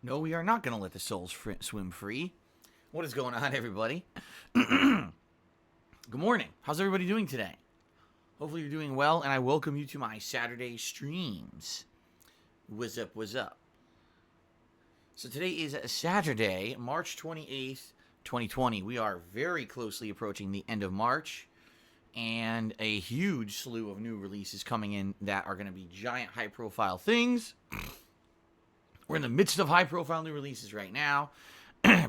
No, we are not going to let the souls swim free. What is going on, everybody? Good morning. How's everybody doing today? Hopefully you're doing well, and I welcome you to my Saturday streams. What's up, what's up? So today is Saturday, March 28th, 2020. We are very closely approaching the end of March, and a huge slew of new releases coming in that are going to be giant high-profile things. We're in the midst of high-profile new releases right now.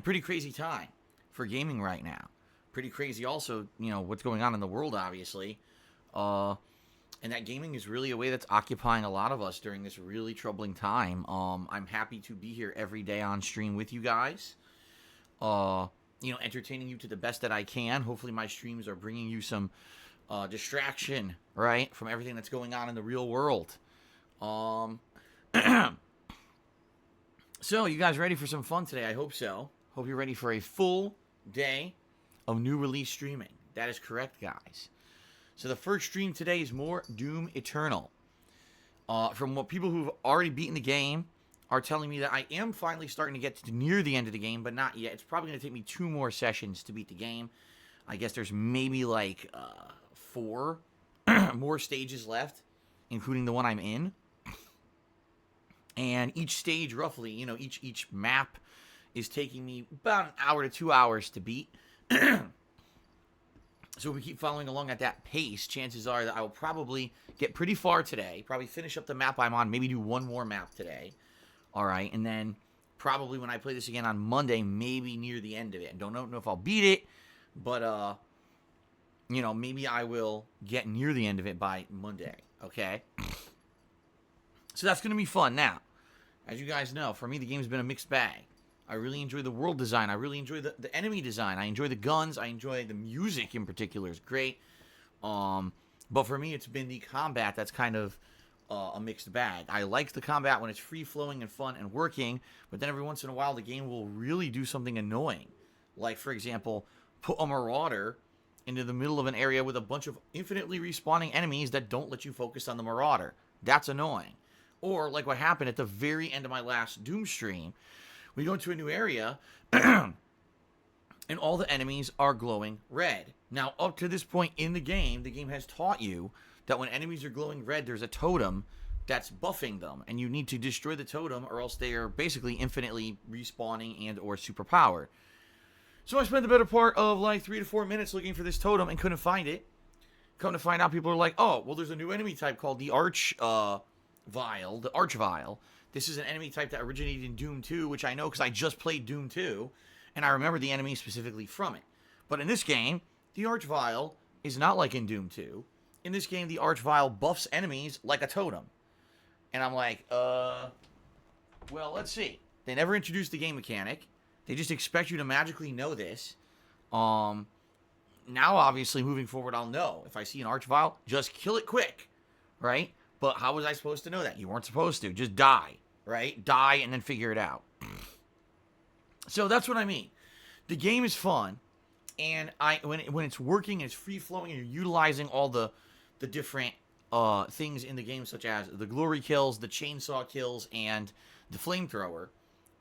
Pretty crazy time for gaming right now. Pretty crazy also, what's going on in the world, obviously. And that gaming is really a way that's occupying a lot of us during this really troubling time. I'm happy to be here every day on stream with you guys. Entertaining you to the best that I can. Hopefully my streams are bringing you some distraction, right, from everything that's going on in the real world. So, you guys ready for some fun today? I hope so. Hope you're ready for a full day of new release streaming. That is correct, guys. So, the first stream today is more Doom Eternal. From what people who've already beaten the game are telling me that I am finally starting to get to near the end of the game, but not yet. It's probably going to take me 2 more sessions to beat the game. I guess there's maybe like 4 more stages left, including the one I'm in. And each stage, roughly, each map is taking me about an hour to 2 hours to beat. So if we keep following along at that pace, chances are that I will probably get pretty far today, probably finish up the map I'm on, maybe do 1 more map today. All right, and then probably when I play this again on Monday, maybe near the end of it. I don't know if I'll beat it, but, maybe I will get near the end of it by Monday, okay? So that's going to be fun. Now, as you guys know, for me, the game's been a mixed bag. I really enjoy the world design. I really enjoy the enemy design. I enjoy the guns. I enjoy the music in particular. It's great. But for me, it's been the combat that's kind of a mixed bag. I like the combat when it's free-flowing and fun and working, but then every once in a while, the game will really do something annoying. Like, for example, put a marauder into the middle of an area with a bunch of infinitely respawning enemies that don't let you focus on the marauder. That's annoying. Or, like what happened at the very end of my last Doom stream, we go into a new area, and all the enemies are glowing red. Now, up to this point in the game has taught you that when enemies are glowing red, there's a totem that's buffing them, and you need to destroy the totem, or else they are basically infinitely respawning and or superpowered. So I spent the better part of like 3 to 4 minutes looking for this totem and couldn't find it. Come to find out, people are like, oh, well, there's a new enemy type called the Archvile. This is an enemy type that originated in Doom 2, which I know because I just played Doom 2, and I remember the enemy specifically from it. But in this game, the Archvile is not like in Doom 2. In this game, the Archvile buffs enemies like a totem. And I'm like, well, let's see. They never introduced the game mechanic. They just expect you to magically know this. Now, obviously, moving forward, I'll know. If I see an Archvile, just kill it quick, right? But how was I supposed to know that? You weren't supposed to. Just die, right? Die and then figure it out. So that's what I mean. The game is fun, and when it's working, it's free-flowing, and you're utilizing all the different things in the game, such as the glory kills, the chainsaw kills, and the flamethrower,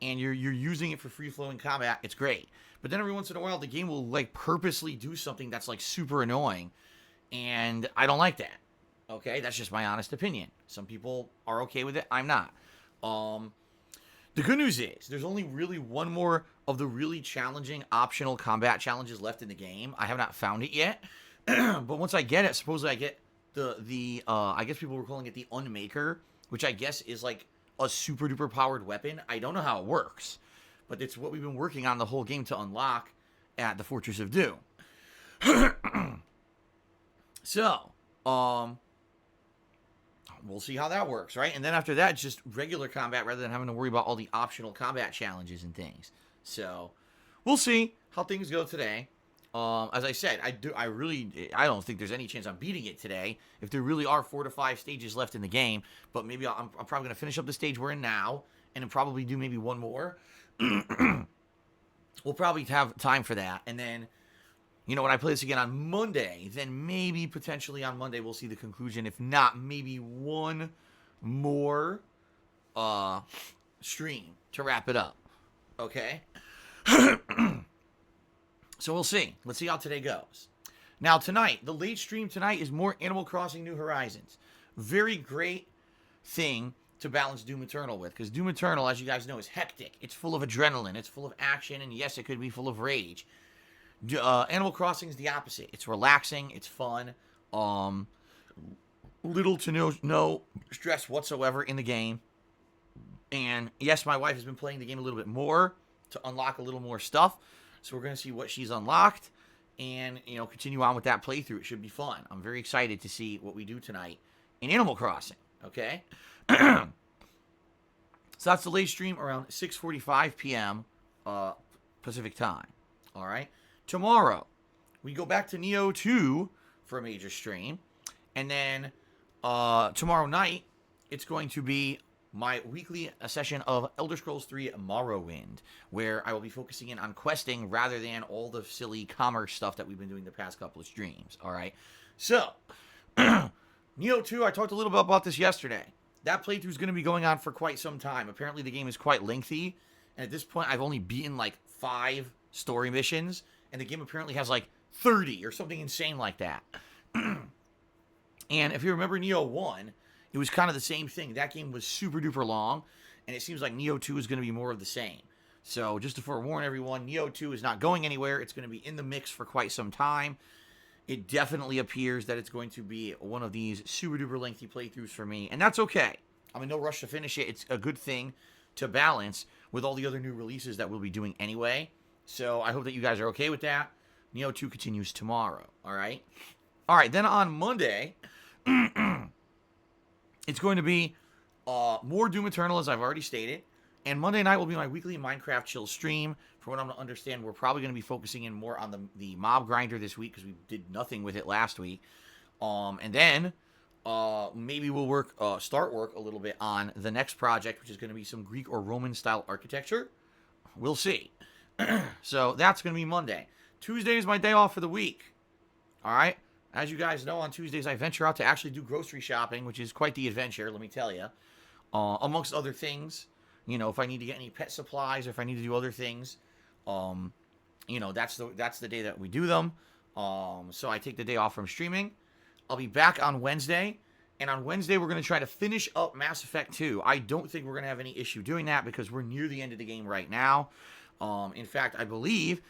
and you're using it for free-flowing combat, it's great. But then every once in a while, the game will like purposely do something that's like super annoying, and I don't like that. Okay, that's just my honest opinion. Some people are okay with it. I'm not. The good news is there's only really 1 more of the really challenging optional combat challenges left in the game. I have not found it yet, but once I get it, supposedly I get the I guess people were calling it the Unmaker, which I guess is like a super duper powered weapon. I don't know how it works, but it's what we've been working on the whole game to unlock at the Fortress of Doom. So, we'll see how that works, right? And then after that, it's just regular combat rather than having to worry about all the optional combat challenges and things. So, we'll see how things go today. As I said, I don't think there's any chance I'm beating it today. If there really are 4 to 5 stages left in the game, but maybe I'm probably going to finish up the stage we're in now, and then probably do maybe 1 more. We'll probably have time for that, and then when I play this again on Monday, then maybe potentially on Monday we'll see the conclusion. If not, maybe 1 more stream to wrap it up. Okay? So we'll see. Let's see how today goes. Now tonight, the late stream tonight is more Animal Crossing New Horizons. Very great thing to balance Doom Eternal with, because Doom Eternal, as you guys know, is hectic. It's full of adrenaline. It's full of action, and yes, it could be full of rage. Animal Crossing is the opposite. It's relaxing. It's fun. Little to no stress whatsoever in the game. And yes, my wife has been playing the game a little bit more to unlock a little more stuff. So we're going to see what she's unlocked and, continue on with that playthrough. It should be fun. I'm very excited to see what we do tonight in Animal Crossing. Okay? So that's the late stream around 6:45 p.m. Pacific time. All right? Tomorrow, we go back to Neo 2 for a major stream. And then tomorrow night, it's going to be my weekly session of Elder Scrolls 3 Morrowind, where I will be focusing in on questing rather than all the silly commerce stuff that we've been doing the past couple of streams. All right? So, Neo 2, I talked a little bit about this yesterday. That playthrough is going to be going on for quite some time. Apparently, the game is quite lengthy. And at this point, I've only beaten like 5 story missions. And the game apparently has like 30 or something insane like that. And if you remember Neo 1, it was kind of the same thing. That game was super duper long. And it seems like Neo 2 is going to be more of the same. So just to forewarn everyone, Neo 2 is not going anywhere. It's going to be in the mix for quite some time. It definitely appears that it's going to be one of these super duper lengthy playthroughs for me. And that's okay. I'm in no rush to finish it. It's a good thing to balance with all the other new releases that we'll be doing anyway. So I hope that you guys are okay with that. Neo 2 continues tomorrow. All right? All right, then on Monday, it's going to be more Doom Eternal, as I've already stated. And Monday night will be my weekly Minecraft chill stream. From what I'm to understand, we're probably going to be focusing in more on the mob grinder this week, because we did nothing with it last week. And then maybe we'll start work a little bit on the next project, which is going to be some Greek or Roman style architecture. We'll see. So that's going to be Monday. Tuesday is my day off for the week. All right? As you guys know, on Tuesdays I venture out to actually do grocery shopping, which is quite the adventure, let me tell you. Amongst other things, if I need to get any pet supplies or if I need to do other things, that's the day that we do them. So I take the day off from streaming. I'll be back on Wednesday. And on Wednesday, we're going to try to finish up Mass Effect 2. I don't think we're going to have any issue doing that because we're near the end of the game right now. In fact, I believe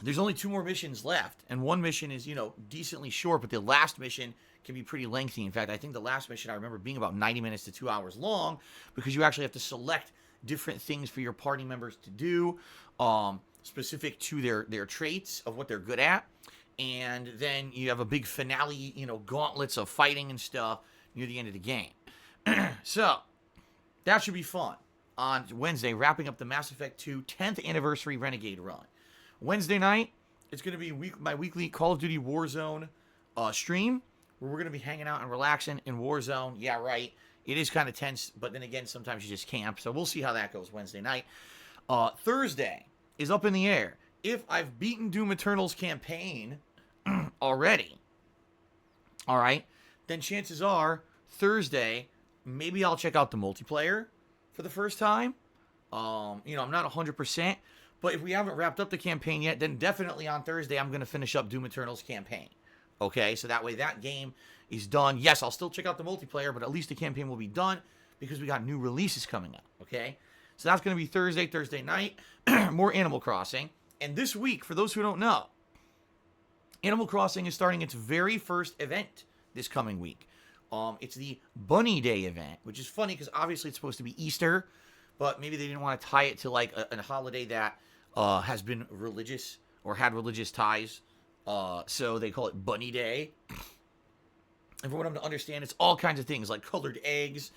there's only 2 more missions left. And one mission is, decently short, but the last mission can be pretty lengthy. In fact, I think the last mission I remember being about 90 minutes to 2 hours long, because you actually have to select different things for your party members to do, specific to their traits of what they're good at. And then you have a big finale, gauntlets of fighting and stuff near the end of the game. So, that should be fun. On Wednesday, wrapping up the Mass Effect 2 10th Anniversary Renegade run. Wednesday night, it's going to be my weekly Call of Duty Warzone stream, where we're going to be hanging out and relaxing in Warzone. Yeah, right. It is kind of tense, but then again, sometimes you just camp. So we'll see how that goes Wednesday night. Thursday is up in the air. If I've beaten Doom Eternal's campaign already, all right, then chances are Thursday, maybe I'll check out the multiplayer for the first time. I'm not 100%, but if we haven't wrapped up the campaign yet, then definitely on Thursday I'm going to finish up Doom Eternal's campaign. Okay, so that way that game is done. Yes, I'll still check out the multiplayer, but at least the campaign will be done because we got new releases coming up. Okay, so that's going to be Thursday night. More Animal Crossing. And this week, for those who don't know, Animal Crossing is starting its very first event this coming week. It's the Bunny Day event, which is funny because obviously it's supposed to be Easter, but maybe they didn't want to tie it to like a holiday that has been religious or had religious ties. So they call it Bunny Day. And from what I'm to understand, it's all kinds of things like colored eggs,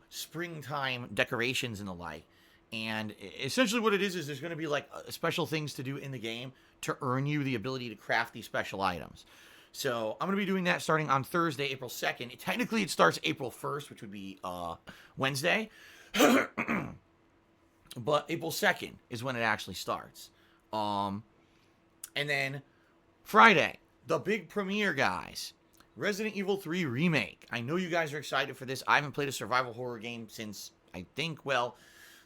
springtime decorations and the like. And essentially what it is there's going to be like special things to do in the game to earn you the ability to craft these special items. So I'm going to be doing that starting on Thursday, April 2nd. Technically, it starts April 1st, which would be Wednesday. But April 2nd is when it actually starts. And then Friday, the big premiere, guys. Resident Evil 3 Remake. I know you guys are excited for this. I haven't played a survival horror game since, I think, well,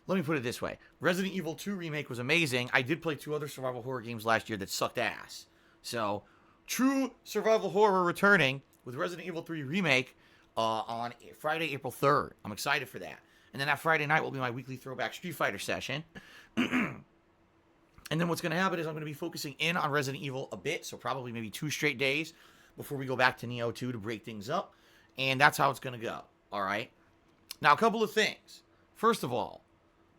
let me put it this way. Resident Evil 2 Remake was amazing. I did play 2 other survival horror games last year that sucked ass. So, true survival horror returning with Resident Evil 3 Remake on Friday, April 3rd. I'm excited for that. And then that Friday night will be my weekly throwback Street Fighter session. And then what's going to happen is I'm going to be focusing in on Resident Evil a bit, so probably maybe 2 straight days before we go back to Neo 2 to break things up. And that's how it's going to go, all right? Now, a couple of things. First of all,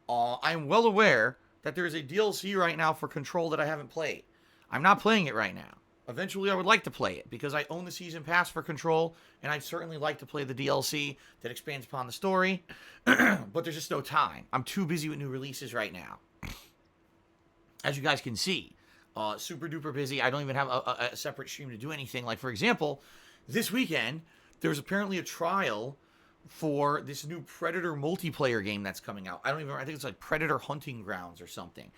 I'm well aware that there is a DLC right now for Control that I haven't played. I'm not playing it right now. Eventually, I would like to play it because I own the Season Pass for Control, and I'd certainly like to play the DLC that expands upon the story, but there's just no time. I'm too busy with new releases right now. As you guys can see, super duper busy. I don't even have a separate stream to do anything. Like, for example, this weekend, there's apparently a trial for this new Predator multiplayer game that's coming out. I think it's like Predator Hunting Grounds or something.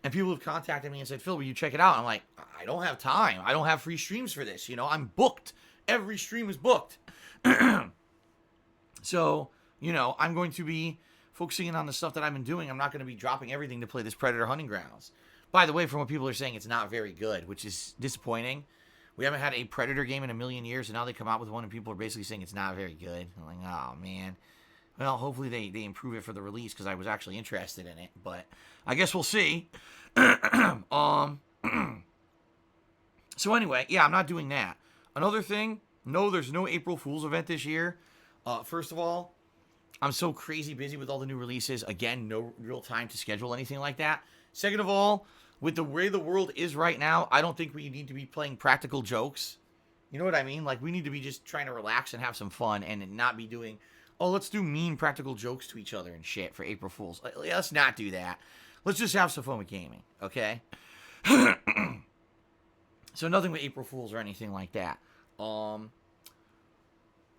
And people have contacted me and said, Phil, will you check it out? I'm like, I don't have time. I don't have free streams for this. You know, I'm booked. Every stream is booked. So, you know, I'm going to be focusing in on the stuff that I've been doing. I'm not going to be dropping everything to play this Predator Hunting Grounds. By the way, from what people are saying, it's not very good, which is disappointing. We haven't had a Predator game in a million years, and now they come out with one, and people are basically saying it's not very good. I'm like, oh, man. Well, hopefully they improve it for the release, because I was actually interested in it, but I guess we'll see. So anyway, yeah, I'm not doing that. Another thing, no, there's no April Fool's event this year. First of all, I'm so crazy busy with all the new releases. Again, no real time to schedule anything like that. Second of all, with the way the world is right now, I don't think we need to be playing practical jokes. You know what I mean? Like, we need to be just trying to relax and have some fun and not be doing, oh, let's do mean practical jokes to each other and shit for April Fools. Let's not do that. Let's just have some fun with gaming, okay? So nothing with April Fools or anything like that. No,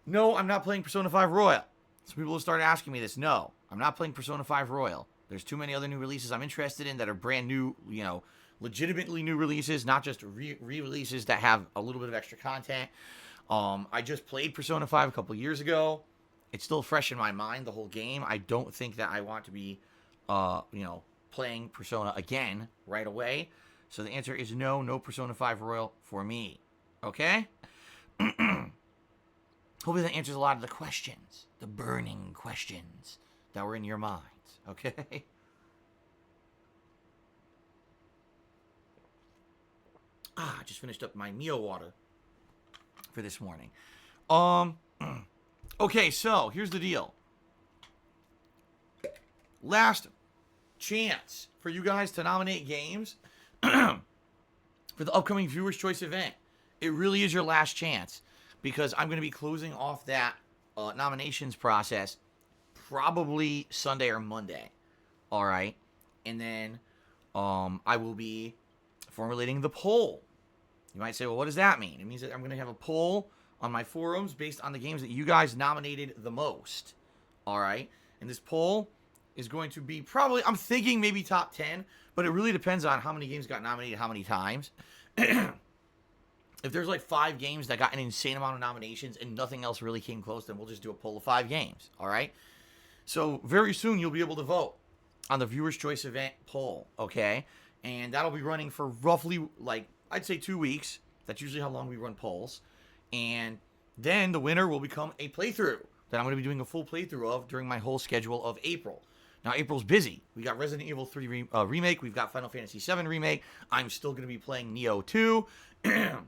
I'm not playing Persona 5 Royal. Some people will start asking me this. No, I'm not playing Persona 5 Royal. There's too many other new releases I'm interested in that are brand new, you know, legitimately new releases, not just re-releases that have a little bit of extra content. I just played Persona 5 a couple years ago. It's still fresh in my mind, the whole game. I don't think that I want to be, you know, playing Persona again right away. So the answer is no, no Persona 5 Royal for me. Okay? Hopefully that answers a lot of the questions, the burning questions that were in your minds. Okay? I just finished up my Neo water for this morning. Okay, so here's the deal. Last chance for you guys to nominate games for the upcoming Viewers' Choice event. It really is your last chance because I'm going to be closing off that nominations process probably Sunday or Monday. All right. And then I will be formulating the poll. You might say, well, what does that mean? It means that I'm going to have a poll on my forums based on the games that you guys nominated the most. All right. And this poll is going to be probably, I'm thinking maybe top 10, but it really depends on how many games got nominated how many times. If there's like 5 games that got an insane amount of nominations and nothing else really came close, then we'll just do a poll of 5 games. All right. So very soon you'll be able to vote on the Viewers' Choice event poll. Okay. And that'll be running for roughly, like, I'd say 2 weeks. That's usually how long we run polls. And then the winner will become a playthrough that I'm going to be doing a full playthrough of during my whole schedule of April. Now, April's busy. We got Resident Evil 3 Remake. We've got Final Fantasy 7 Remake. I'm still going to be playing Neo 2. And,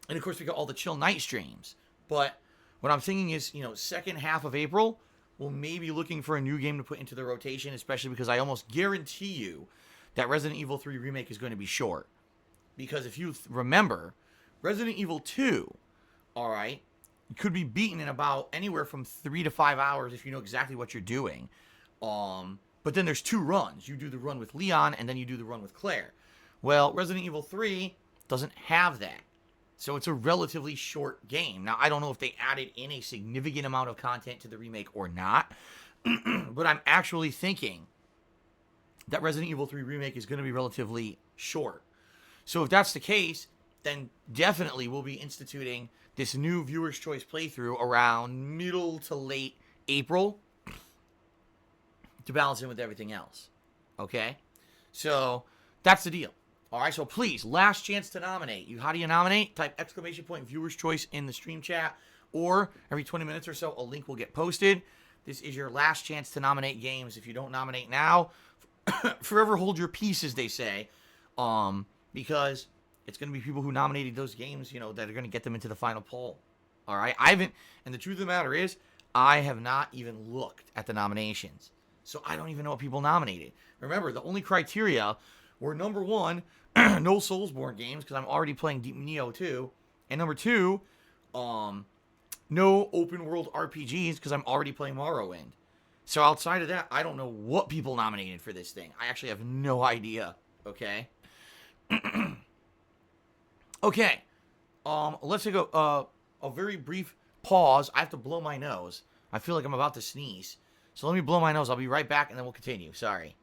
of course, we got all the chill night streams. But what I'm thinking is, you know, second half of April, we'll maybe be looking for a new game to put into the rotation, especially because I almost guarantee you that Resident Evil 3 Remake is going to be short. Because if you remember, Resident Evil 2, all right, could be beaten in about anywhere from 3 to 5 hours if you know exactly what you're doing. But then there's 2 runs. You do the run with Leon, and then you do the run with Claire. Well, Resident Evil 3 doesn't have that. So it's a relatively short game. Now, I don't know if they added in a significant amount of content to the remake or not. But I'm actually thinking that Resident Evil 3 Remake is going to be relatively short. So if that's the case, then definitely we'll be instituting this new Viewers' Choice playthrough around middle to late April. to balance in with everything else. Okay? So, that's the deal. All right, so please, last chance to nominate. How do you nominate? Type ! Viewer's choice in the stream chat, or every 20 minutes or so, a link will get posted. This is your last chance to nominate games. If you don't nominate now, forever hold your peace, as they say, because it's going to be people who nominated those games, that are going to get them into the final poll. All right, and the truth of the matter is, I have not even looked at the nominations, so I don't even know what people nominated. Remember, the only criteria were, number one, no Soulsborne games, because I'm already playing Deep Neo 2, and number two, no open world RPGs, because I'm already playing Morrowind. So outside of that, I don't know what people nominated for this thing. I actually have no idea. Okay. Okay. Let's take a very brief pause. I have to blow my nose. I feel like I'm about to sneeze. So let me blow my nose. I'll be right back, and then we'll continue. Sorry.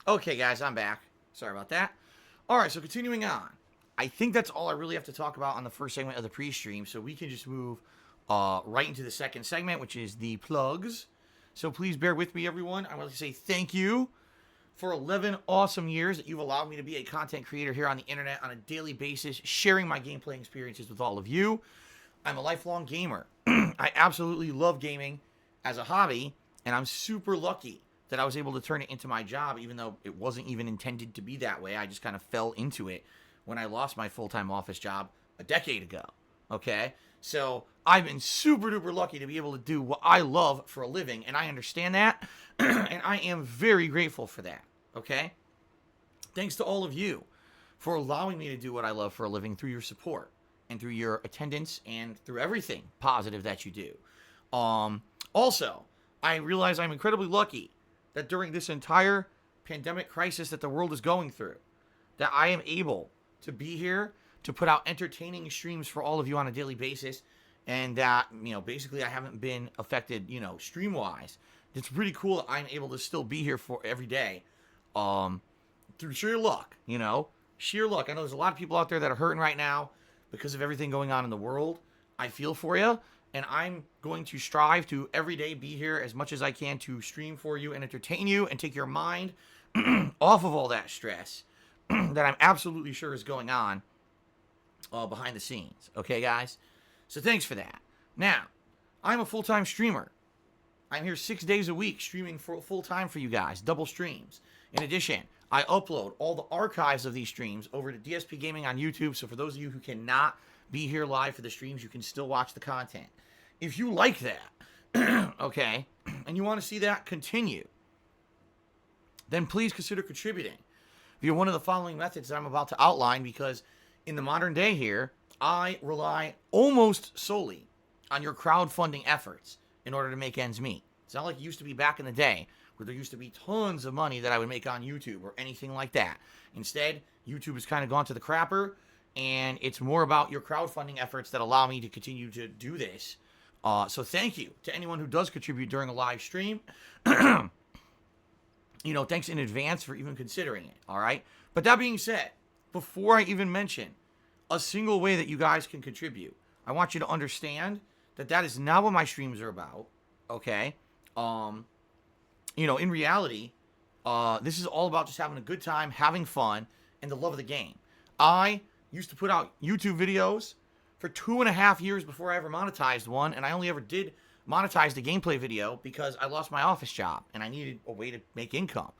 Okay, guys, I'm back. Sorry about that. All right, so continuing on. I think that's all I really have to talk about on the first segment of the pre-stream, so we can just move right into the second segment, which is the plugs. So please bear with me, everyone. I want to say thank you for 11 awesome years that you've allowed me to be a content creator here on the internet on a daily basis, sharing my gameplay experiences with all of you. I'm a lifelong gamer. I absolutely love gaming as a hobby, and I'm super lucky that I was able to turn it into my job, even though it wasn't even intended to be that way. I just kind of fell into it when I lost my full-time office job a decade ago, okay? So I've been super duper lucky to be able to do what I love for a living, and I understand that, and I am very grateful for that, okay? Thanks to all of you for allowing me to do what I love for a living through your support and through your attendance and through everything positive that you do. Also, I realize I'm incredibly lucky that during this entire pandemic crisis that the world is going through, that I am able to be here to put out entertaining streams for all of you on a daily basis, and that, basically I haven't been affected, stream-wise. It's pretty cool that I'm able to still be here for every day, through sheer luck, sheer luck. I know there's a lot of people out there that are hurting right now because of everything going on in the world. I feel for you. And I'm going to strive to every day be here as much as I can to stream for you and entertain you and take your mind off of all that stress that I'm absolutely sure is going on behind the scenes. Okay, guys? So thanks for that. Now, I'm a full-time streamer. I'm here 6 days a week streaming full-time for you guys, double streams. In addition, I upload all the archives of these streams over to DSPGaming on YouTube, so for those of you who cannot be here live for the streams, you can still watch the content. If you like that, okay, and you want to see that continue, then please consider contributing via one of the following methods that I'm about to outline, because in the modern day here, I rely almost solely on your crowdfunding efforts in order to make ends meet. It's not like it used to be back in the day where there used to be tons of money that I would make on YouTube or anything like that. Instead, YouTube has kind of gone to the crapper, and it's more about your crowdfunding efforts that allow me to continue to do this. So thank you to anyone who does contribute during a live stream. Thanks in advance for even considering it, all right? But that being said, before I even mention a single way that you guys can contribute, I want you to understand that that is not what my streams are about, okay? In reality, this is all about just having a good time, having fun, and the love of the game. I used to put out YouTube videos for 2.5 years before I ever monetized one, and I only ever did monetize the gameplay video because I lost my office job and I needed a way to make income.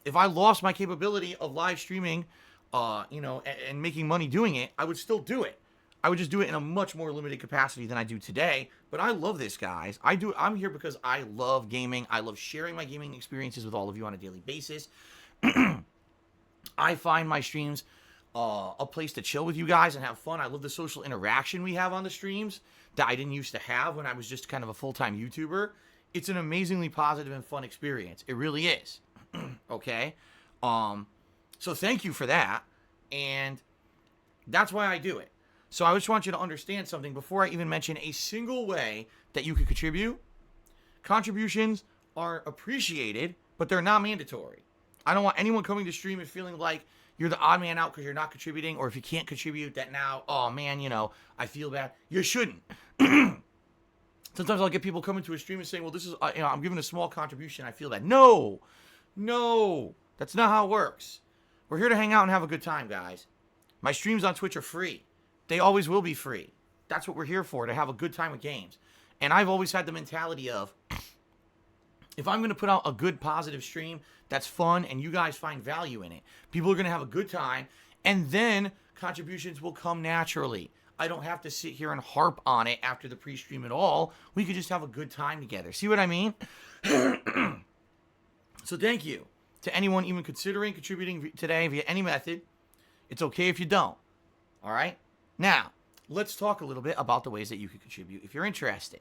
If I lost my capability of live streaming, and making money doing it, I would still do it. I would just do it in a much more limited capacity than I do today. But I love this, guys. I'm here because I love gaming. I love sharing my gaming experiences with all of you on a daily basis. I find my streams a place to chill with you guys and have fun. I love the social interaction we have on the streams that I didn't used to have when I was just kind of a full-time YouTuber. It's an amazingly positive and fun experience. It really is. Okay? So thank you for that. And that's why I do it. So I just want you to understand something before I even mention a single way that you could contribute. Contributions are appreciated, but they're not mandatory. I don't want anyone coming to stream and feeling like you're the odd man out because you're not contributing, or if you can't contribute that now, oh man, I feel bad. You shouldn't. Sometimes I'll get people coming to a stream and saying, well, this is, I'm giving a small contribution. I feel bad. No, that's not how it works. We're here to hang out and have a good time, guys. My streams on Twitch are free. They always will be free. That's what we're here for, to have a good time with games. And I've always had the mentality of, if I'm going to put out a good, positive stream that's fun and you guys find value in it, people are going to have a good time, and then contributions will come naturally. I don't have to sit here and harp on it after the pre-stream at all. We could just have a good time together. See what I mean? So thank you to anyone even considering contributing today via any method. It's okay if you don't. All right? Now, let's talk a little bit about the ways that you can contribute if you're interested.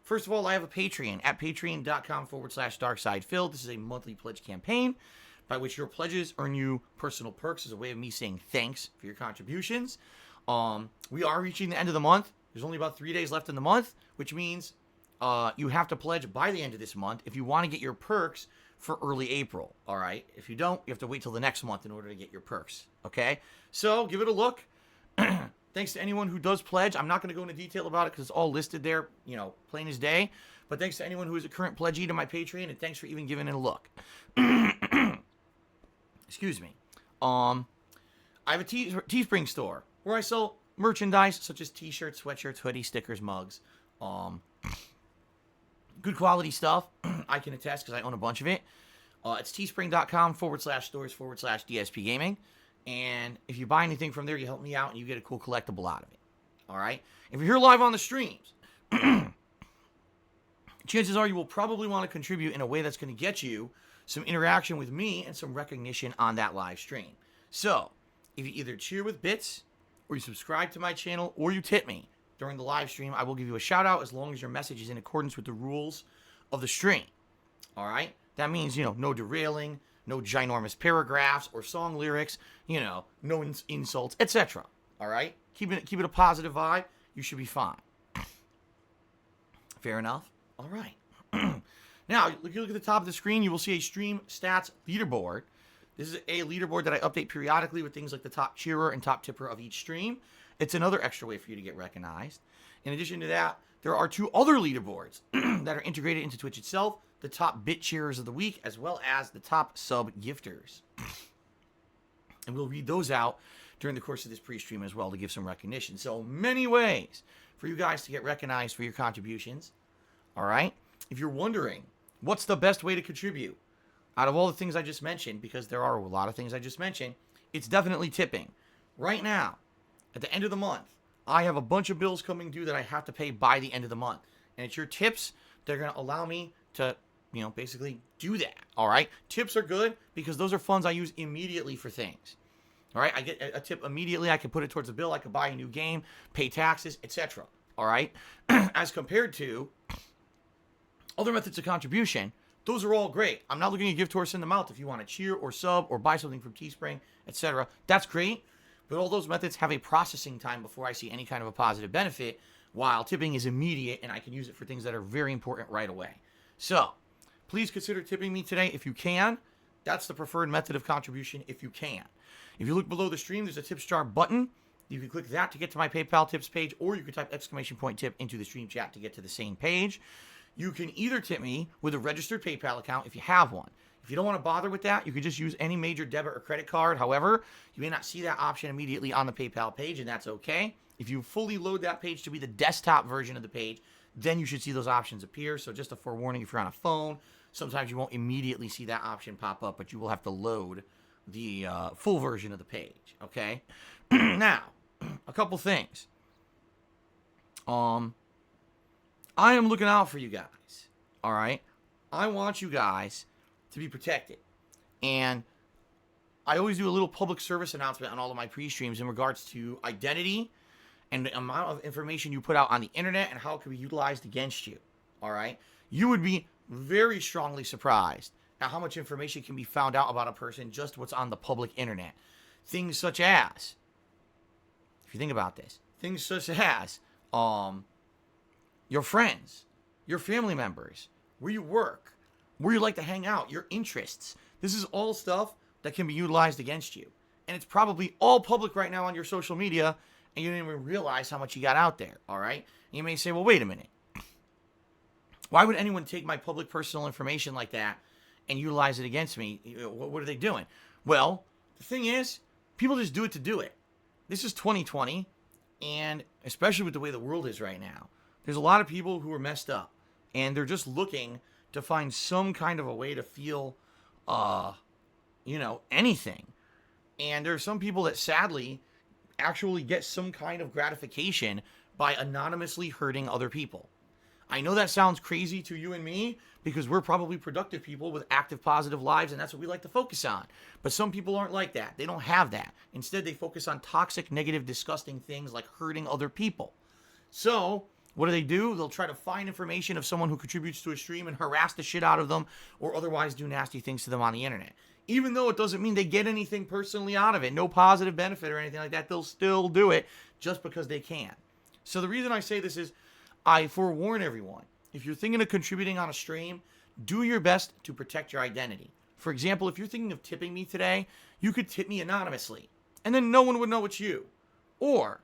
First of all, I have a Patreon at patreon.com/darksidephil. This is a monthly pledge campaign by which your pledges earn you personal perks as a way of me saying thanks for your contributions. We are reaching the end of the month. There's only about 3 days left in the month, which means you have to pledge by the end of this month if you want to get your perks for early April. All right? If you don't, you have to wait till the next month in order to get your perks. Okay? So give it a look. Thanks to anyone who does pledge. I'm not going to go into detail about it because it's all listed there, plain as day. But thanks to anyone who is a current pledgee to my Patreon, and thanks for even giving it a look. Excuse me. I have a Teespring store where I sell merchandise such as t-shirts, sweatshirts, hoodies, stickers, mugs. Good quality stuff. I can attest because I own a bunch of it. It's teespring.com/stores/DSPGaming. And if you buy anything from there, you help me out and you get a cool collectible out of it. All right? If you're here live on the streams, chances are you will probably want to contribute in a way that's going to get you some interaction with me and some recognition on that live stream. So, if you either cheer with bits, or you subscribe to my channel, or you tip me during the live stream, I will give you a shout out as long as your message is in accordance with the rules of the stream. All right? That means, no derailing, no ginormous paragraphs or song lyrics, no insults, etc. All right? Keep it a positive vibe. You should be fine. Fair enough? All right. Now, if you look at the top of the screen, you will see a stream stats leaderboard. This is a leaderboard that I update periodically with things like the top cheerer and top tipper of each stream. It's another extra way for you to get recognized. In addition to that, there are 2 other leaderboards that are integrated into Twitch itself. The top bit cheerers of the week, as well as the top sub gifters. And we'll read those out during the course of this pre-stream as well to give some recognition. So many ways for you guys to get recognized for your contributions. All right? If you're wondering, what's the best way to contribute? Out of all the things I just mentioned, because there are a lot of things I just mentioned, it's definitely tipping. Right now, at the end of the month, I have a bunch of bills coming due that I have to pay by the end of the month. And it's your tips that are going to allow me to basically do that, all right? Tips are good because those are funds I use immediately for things, all right? I get a tip immediately. I can put it towards a bill. I can buy a new game, pay taxes, etc., all right? As compared to other methods of contribution, those are all great. I'm not looking to give horse in the mouth. If you want to cheer or sub or buy something from Teespring, etc., that's great, but all those methods have a processing time before I see any kind of a positive benefit, while tipping is immediate and I can use it for things that are very important right away. So, please consider tipping me today if you can. That's the preferred method of contribution if you can. If you look below the stream, there's a tips jar button. You can click that to get to my PayPal tips page, or you can type !tip into the stream chat to get to the same page. You can either tip me with a registered PayPal account if you have one. If you don't want to bother with that, you could just use any major debit or credit card. However, you may not see that option immediately on the PayPal page, and that's okay. If you fully load that page to be the desktop version of the page, then you should see those options appear. So just a forewarning, if you're on a phone, sometimes you won't immediately see that option pop up, but you will have to load the full version of the page, okay? Now, a couple things. I am looking out for you guys, all right? I want you guys to be protected. And I always do a little public service announcement on all of my pre-streams in regards to identity and the amount of information you put out on the internet and how it can be utilized against you, all right? You would be very strongly surprised at how much information can be found out about a person just what's on the public internet. Things such as, if you think about this, things such as your friends, your family members, where you work, where you like to hang out, your interests. This is all stuff that can be utilized against you. And it's probably all public right now on your social media, and you didn't even realize how much you got out there, all right? And you may say, well, wait a minute. Why would anyone take my public personal information like that and utilize it against me? What are they doing? Well, the thing is, people just do it to do it. This is 2020, and especially with the way the world is right now, there's a lot of people who are messed up, and they're just looking to find some kind of a way to feel, anything. And there are some people that sadly actually get some kind of gratification by anonymously hurting other people. I know that sounds crazy to you and me because we're probably productive people with active, positive lives, and that's what we like to focus on. But some people aren't like that. They don't have that. Instead, they focus on toxic, negative, disgusting things like hurting other people. So what do? They'll try to find information of someone who contributes to a stream and harass the shit out of them or otherwise do nasty things to them on the internet. Even though it doesn't mean they get anything personally out of it, no positive benefit or anything like that, they'll still do it just because they can. So the reason I say this is I forewarn everyone, if you're thinking of contributing on a stream, do your best to protect your identity. For example, if you're thinking of tipping me today, you could tip me anonymously, and then no one would know it's you. Or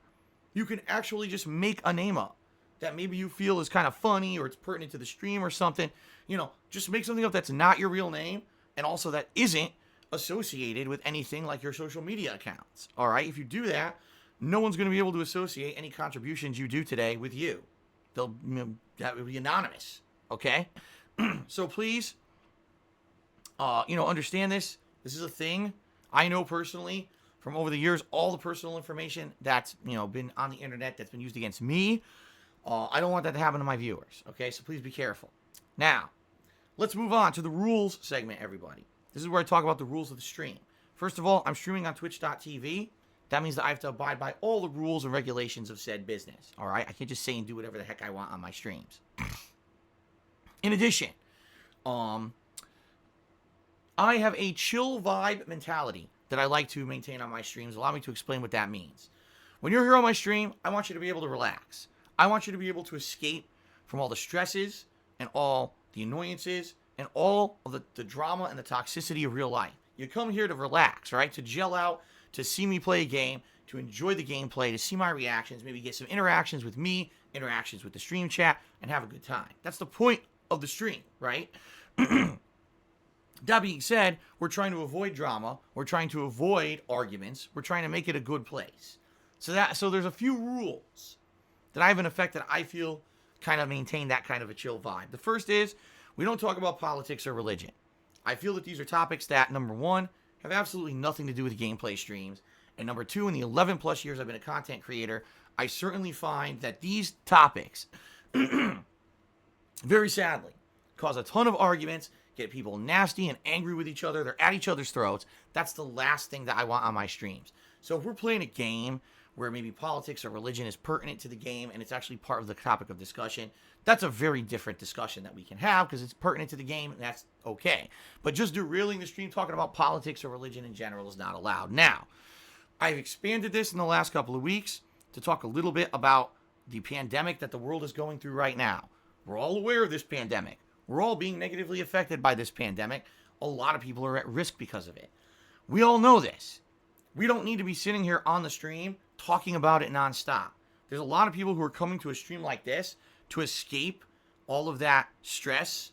you can actually just make a name up that maybe you feel is kind of funny or it's pertinent to the stream or something. Just make something up that's not your real name and also that isn't associated with anything like your social media accounts. All right? If you do that, no one's going to be able to associate any contributions you do today with you. That would be anonymous. Okay? So please, understand this. This is a thing. I know personally from over the years, all the personal information that's, been on the internet that's been used against me. I don't want that to happen to my viewers, okay? So please be careful. Now, let's move on to the rules segment, everybody. This is where I talk about the rules of the stream. First of all, I'm streaming on twitch.tv. That means that I have to abide by all the rules and regulations of said business, all right? I can't just say and do whatever the heck I want on my streams. In addition, I have a chill vibe mentality that I like to maintain on my streams. Allow me to explain what that means. When you're here on my stream, I want you to be able to relax. I want you to be able to escape from all the stresses and all the annoyances and all of the drama and the toxicity of real life. You come here to relax, right? To gel out, to see me play a game, to enjoy the gameplay, to see my reactions, maybe get some interactions with me, interactions with the stream chat, and have a good time. That's the point of the stream, right? That being said, we're trying to avoid drama. We're trying to avoid arguments. We're trying to make it a good place. So there's a few rules that I have in effect that I feel kind of maintain that kind of a chill vibe. The first is we don't talk about politics or religion. I feel that these are topics that, number one, have absolutely nothing to do with gameplay streams. And number two, in the 11 plus years I've been a content creator, I certainly find that these topics, very sadly, cause a ton of arguments, get people nasty and angry with each other. They're at each other's throats. That's the last thing that I want on my streams. So if we're playing a game where maybe politics or religion is pertinent to the game and it's actually part of the topic of discussion, that's a very different discussion that we can have because it's pertinent to the game and that's okay. But just derailing the stream talking about politics or religion in general is not allowed. Now, I've expanded this in the last couple of weeks to talk a little bit about the pandemic that the world is going through right now. We're all aware of this pandemic. We're all being negatively affected by this pandemic. A lot of people are at risk because of it. We all know this. We don't need to be sitting here on the stream talking about it nonstop. There's a lot of people who are coming to a stream like this to escape all of that stress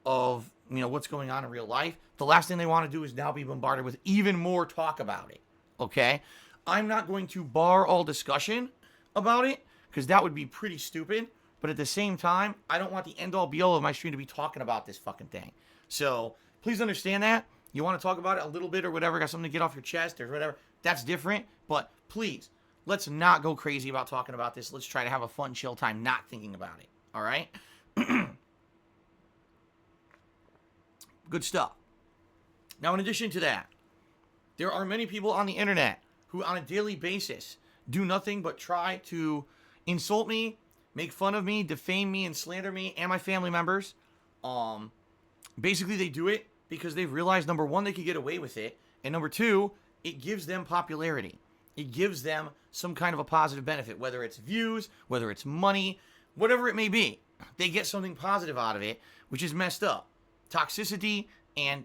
of what's going on in real life, the last thing they want to do is now be bombarded with even more talk about it, okay? I'm not going to bar all discussion about it, because that would be pretty stupid. But at the same time, I don't want the end-all be-all of my stream to be talking about this fucking thing. So, please understand that. You want to talk about it a little bit or whatever, got something to get off your chest or whatever, that's different. But please, let's not go crazy about talking about this. Let's try to have a fun, chill time not thinking about it. All right? Good stuff. Now, in addition to that, there are many people on the internet who on a daily basis do nothing but try to insult me, make fun of me, defame me, and slander me and my family members. Basically, they do it because they've realized, number one, they could get away with it, and number two, it gives them popularity. It gives them some kind of a positive benefit, whether it's views, whether it's money, whatever it may be. They get something positive out of it, which is messed up. Toxicity and,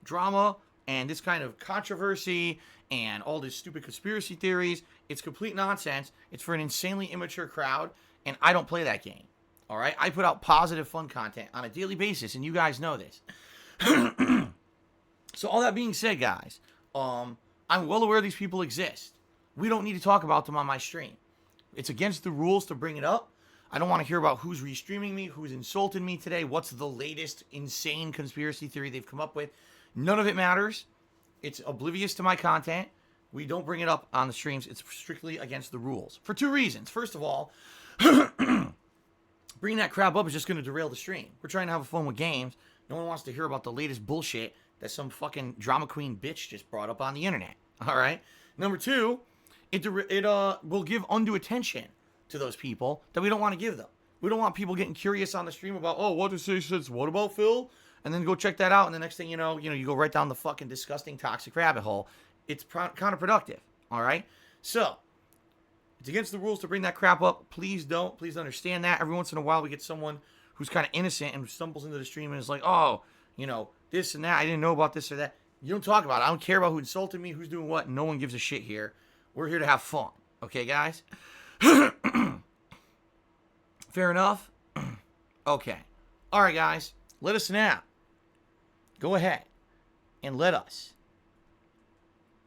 drama and this kind of controversy and all this stupid conspiracy theories, it's complete nonsense. It's for an insanely immature crowd, and I don't play that game. All right? I put out positive, fun content on a daily basis, and you guys know this. So all that being said, guys, I'm well aware these people exist. We don't need to talk about them on my stream. It's against the rules to bring it up. I don't want to hear about who's restreaming me, who's insulted me today, what's the latest insane conspiracy theory they've come up with. None of it matters. It's oblivious to my content. We don't bring it up on the streams. It's strictly against the rules. For two reasons. First of all, bringing that crap up is just going to derail the stream. We're trying to have fun with games. No one wants to hear about the latest bullshit that some fucking drama queen bitch just brought up on the internet. All right? Number two, it will give undue attention to those people that we don't want to give them. We don't want people getting curious on the stream about, oh, what does this says? What about Phil? And then go check that out, and the next thing you know, you go right down the fucking disgusting toxic rabbit hole. It's counterproductive. All right? So, it's against the rules to bring that crap up. Please don't. Please understand that. Every once in a while, we get someone who's kind of innocent and stumbles into the stream and is like, oh, this and that. I didn't know about this or that. You don't talk about it. I don't care about who insulted me, who's doing what. No one gives a shit here. We're here to have fun. Okay, guys? Fair enough? Okay. All right, guys. Let us now go ahead and let us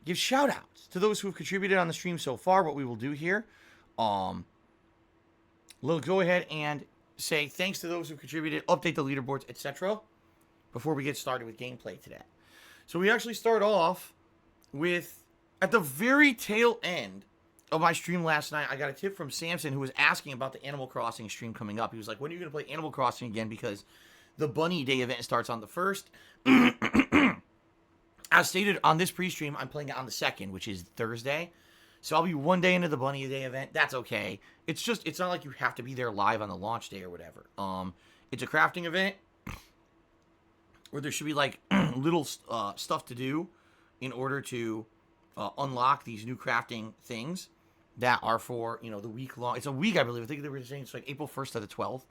give shout-outs to those who have contributed on the stream so far. What we will do here, we'll go ahead and say thanks to those who contributed, update the leaderboards, etc. before we get started with gameplay today. So we actually start off with, at the very tail end of my stream last night, I got a tip from Samson who was asking about the Animal Crossing stream coming up. He was like, when are you going to play Animal Crossing again? Because the Bunny Day event starts on the 1st. As stated on this pre-stream, I'm playing it on the 2nd, which is Thursday. So I'll be one day into the Bunny Day event. That's okay. It's not like you have to be there live on the launch day or whatever. It's a crafting event where there should be like little stuff to do in order to unlock these new crafting things that are for, the week long. It's a week, I believe. I think they were saying it's like April 1st to the 12th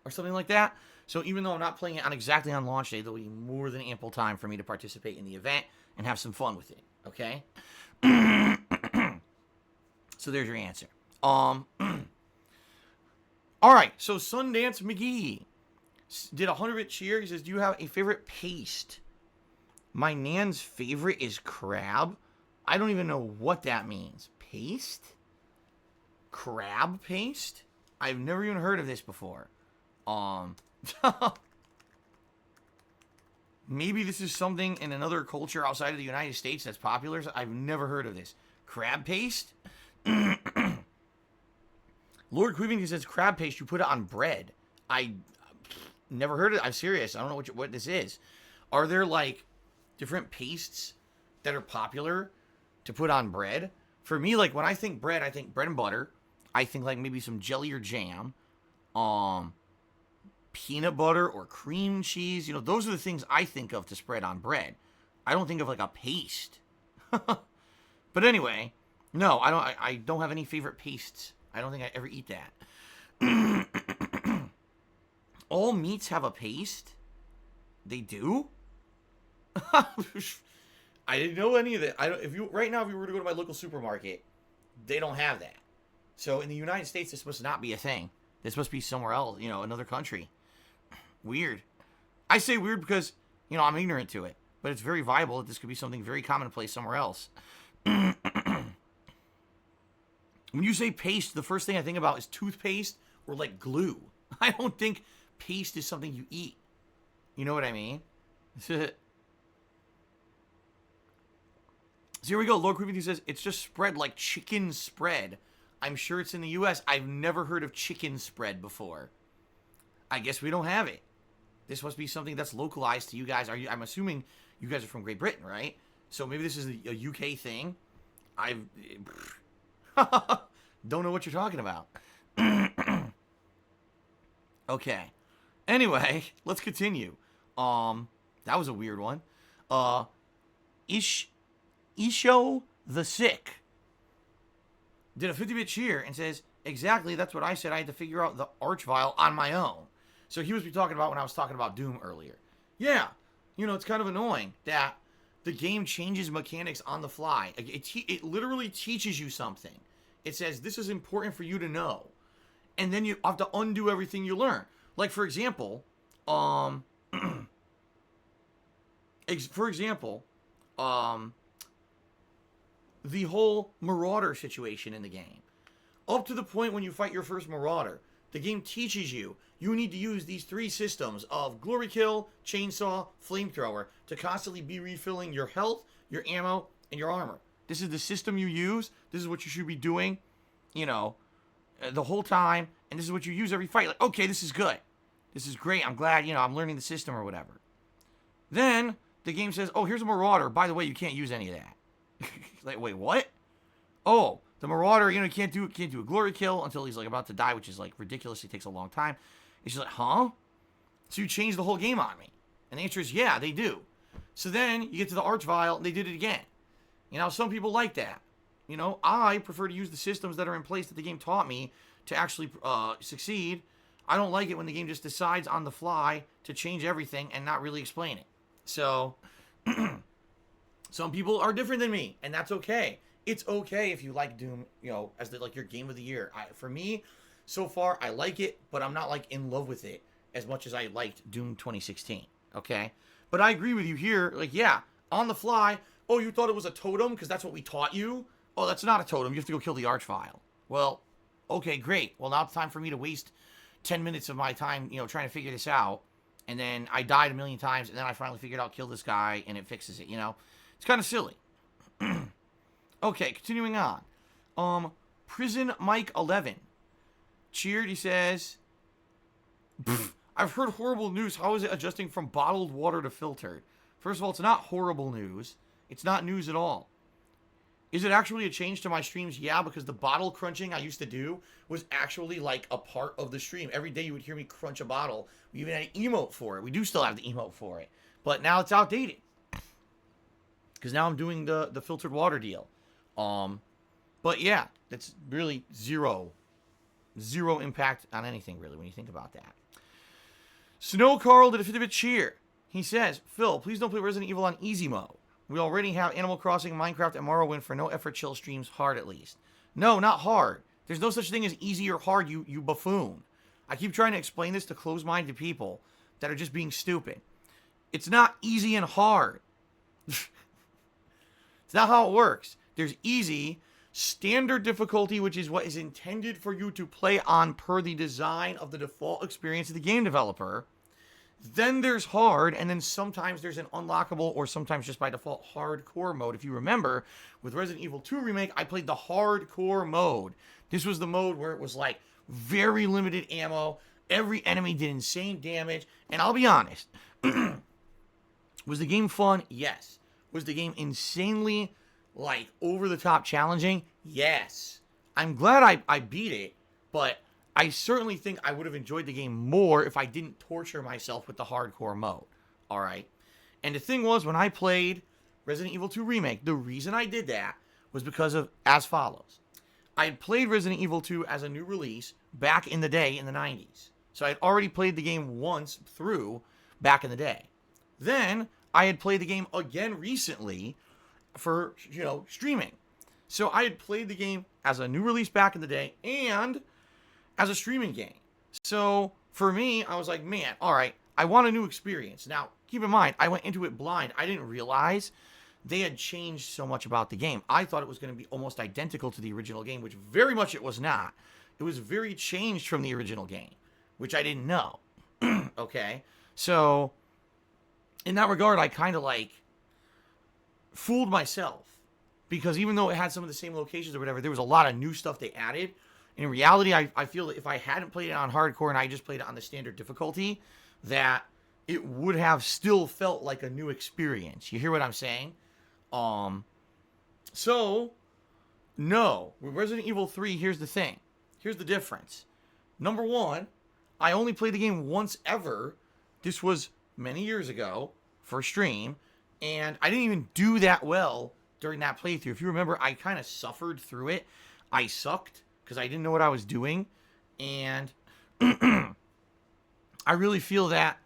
or something like that. So even though I'm not playing it on exactly on launch day, there'll be more than ample time for me to participate in the event and have some fun with it. Okay? So there's your answer. All right. So Sundance McGee did a 100-bit cheer. He says, do you have a favorite paste? My nan's favorite is crab. I don't even know what that means. Paste? Crab paste? I've never even heard of this before. Maybe this is something in another culture outside of the United States that's popular. I've never heard of this. Crab paste? Lord Quivington says crab paste, you put it on bread. I never heard of it. I'm serious. I don't know what this is. Are there like different pastes that are popular to put on bread? For me, like when I think bread and butter. I think like maybe some jelly or jam. Peanut butter or cream cheese. Those are the things I think of to spread on bread. I don't think of like a paste. But anyway, no, I don't have any favorite pastes. I don't think I ever eat that. All meats have a paste? They do? I didn't know any of that. If you were to go to my local supermarket, they don't have that. So in the United States, this must not be a thing. This must be somewhere else, another country. Weird. I say weird because, I'm ignorant to it. but it's very viable that this could be something very commonplace somewhere else. When you say paste, the first thing I think about is toothpaste or like glue. I don't think paste is something you eat. You know what I mean? So here we go. Lord Creepy says, it's just spread like chicken spread. I'm sure it's in the U.S. I've never heard of chicken spread before. I guess we don't have it. This must be something that's localized to you guys. I'm assuming you guys are from Great Britain, right? So maybe this is a UK thing. Don't know what you're talking about. Okay. Anyway, let's continue. That was a weird one. Isho the Sick did a 50-bit cheer and says, exactly, that's what I said. I had to figure out the Archvile on my own. So he was talking about when I was talking about Doom earlier. Yeah, you know, it's kind of annoying that the game changes mechanics on the fly. It literally teaches you something. It says, this is important for you to know. And then you have to undo everything you learn. Like, for example, the whole Marauder situation in the game. Up to the point when you fight your first Marauder, the game teaches you need to use these 3 systems of Glory Kill, Chainsaw, Flamethrower to constantly be refilling your health, your ammo, and your armor. This is the system you use. This is what you should be doing, you know, the whole time. And this is what you use every fight. Like, okay, this is good. This is great. I'm glad, you know, I'm learning the system or whatever. Then the game says, oh, here's a Marauder. By the way, you can't use any of that. Like, wait, what? Oh, the Marauder, you know, can't do a Glory Kill until he's like about to die, which is like ridiculous. It takes a long time. And she's like, huh? So you changed the whole game on me? And the answer is, yeah, they do. So then you get to the Archvile, and they did it again. You know, some people like that. You know, I prefer to use the systems that are in place that the game taught me to actually succeed. I don't like it when the game just decides on the fly to change everything and not really explain it. So, some people are different than me, and that's okay. It's okay if you like Doom, you know, as like your game of the year. For me, so far, I like it, but I'm not like in love with it as much as I liked Doom 2016. Okay, but I agree with you here. Like, yeah, on the fly. Oh, you thought it was a totem because that's what we taught you? Oh, that's not a totem. You have to go kill the Archvile. Well, okay, great. Well, now it's time for me to waste 10 minutes of my time, you know, trying to figure this out. And then I died a million times, and then I finally figured out kill this guy, and it fixes it, you know? It's kind of silly. Okay, continuing on. Prison Mike 11 cheered. He says, I've heard horrible news. How is it adjusting from bottled water to filtered? First of all, it's not horrible news. It's not news at all. Is it actually a change to my streams? Yeah, because the bottle crunching I used to do was actually like a part of the stream. Every day you would hear me crunch a bottle. We even had an emote for it. We do still have the emote for it. But now it's outdated. Because now I'm doing the filtered water deal. But yeah, that's really zero impact on anything, really, when you think about that. Snow Carl did a 50-bit cheer. He says, Phil, please don't play Resident Evil on easy mode. We already have Animal Crossing, Minecraft, and Morrowind for no effort chill streams, hard at least. No, not hard. There's no such thing as easy or hard, you buffoon. I keep trying to explain this to close-minded people that are just being stupid. It's not easy and hard. It's not how it works. There's easy, standard difficulty, which is what is intended for you to play on per the design of the default experience of the game developer. Then there's hard, and then sometimes there's an unlockable or sometimes just by default hardcore mode. If you remember, with Resident Evil 2 Remake, I played the hardcore mode. This was the mode where it was like very limited ammo. Every enemy did insane damage. And I'll be honest, was the game fun? Yes. Was the game insanely like over-the-top challenging? Yes. I'm glad I beat it, but I certainly think I would have enjoyed the game more if I didn't torture myself with the hardcore mode. All right. And the thing was, when I played Resident Evil 2 Remake, the reason I did that was because of as follows. I had played Resident Evil 2 as a new release back in the day in the 90s. So I had already played the game once through back in the day. Then I had played the game again recently for, you know, streaming. So I had played the game as a new release back in the day and as a streaming game. So for me, I was like, man, all right, I want a new experience. Now, keep in mind, I went into it blind. I didn't realize they had changed so much about the game. I thought it was going to be almost identical to the original game, which very much it was not. It was very changed from the original game, which I didn't know. Okay? So, in that regard, I kind of like fooled myself. Because even though it had some of the same locations or whatever, there was a lot of new stuff they added. In reality, I feel that if I hadn't played it on hardcore and I just played it on the standard difficulty, that it would have still felt like a new experience. You hear what I'm saying? So, no. With Resident Evil 3, here's the thing. Here's the difference. Number one, I only played the game once ever. This was many years ago for stream, and I didn't even do that well during that playthrough. If you remember, I kind of suffered through it. I sucked because I didn't know what I was doing, and I really feel that,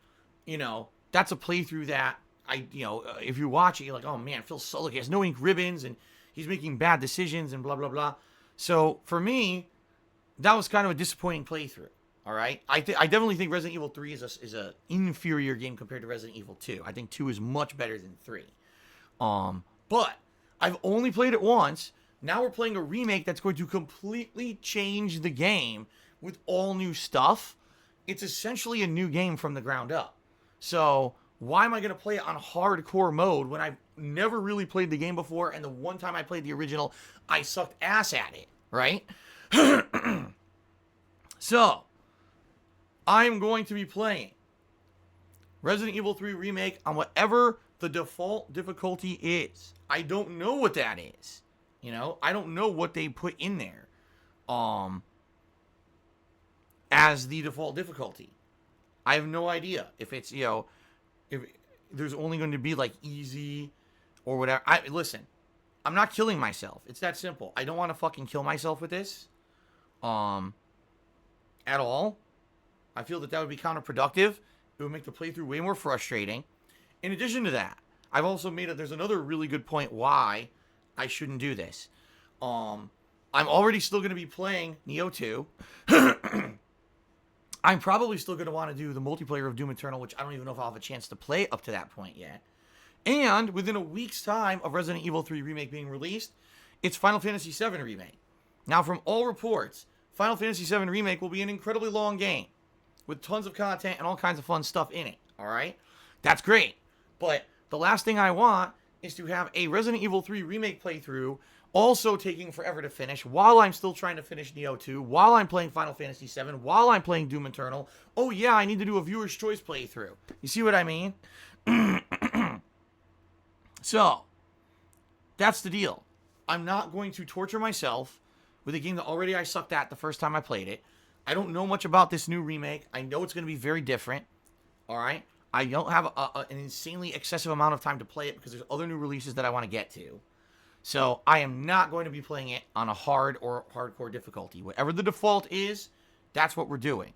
that's a playthrough that if you watch it, you're like, oh man, Phil Sullick has no ink ribbons, and he's making bad decisions, and blah, blah, blah. So, for me, that was kind of a disappointing playthrough, all right? I definitely think Resident Evil 3 is a inferior game compared to Resident Evil 2. I think 2 is much better than 3. But I've only played it once. Now we're playing a remake that's going to completely change the game with all new stuff. It's essentially a new game from the ground up. So why am I going to play it on hardcore mode when I've never really played the game before, and the one time I played the original, I sucked ass at it, right? So, I'm going to be playing Resident Evil 3 Remake on whatever the default difficulty is. I don't know what that is. I don't know what they put in there as the default difficulty. I have no idea if it's, if there's only going to be like easy or whatever. Listen, I'm not killing myself. It's that simple. I don't want to fucking kill myself with this at all. I feel that would be counterproductive. It would make the playthrough way more frustrating. In addition to that, I've also made there's another really good point why I shouldn't do this. I'm already still going to be playing Neo 2. I'm probably still going to want to do the multiplayer of Doom Eternal, which I don't even know if I'll have a chance to play up to that point yet. And within a week's time of Resident Evil 3 Remake being released, it's Final Fantasy VII Remake. Now, from all reports, Final Fantasy VII Remake will be an incredibly long game with tons of content and all kinds of fun stuff in it, all right? That's great. But the last thing I want is to have a Resident Evil 3 Remake playthrough also taking forever to finish while I'm still trying to finish Neo 2, while I'm playing Final Fantasy VII, while I'm playing Doom Eternal. Oh yeah, I need to do a viewer's choice playthrough. You see what I mean? So, that's the deal. I'm not going to torture myself with a game that already I sucked at the first time I played it. I don't know much about this new remake. I know it's going to be very different. All right? I don't have an insanely excessive amount of time to play it because there's other new releases that I want to get to. So I am not going to be playing it on a hard or hardcore difficulty. Whatever the default is, that's what we're doing.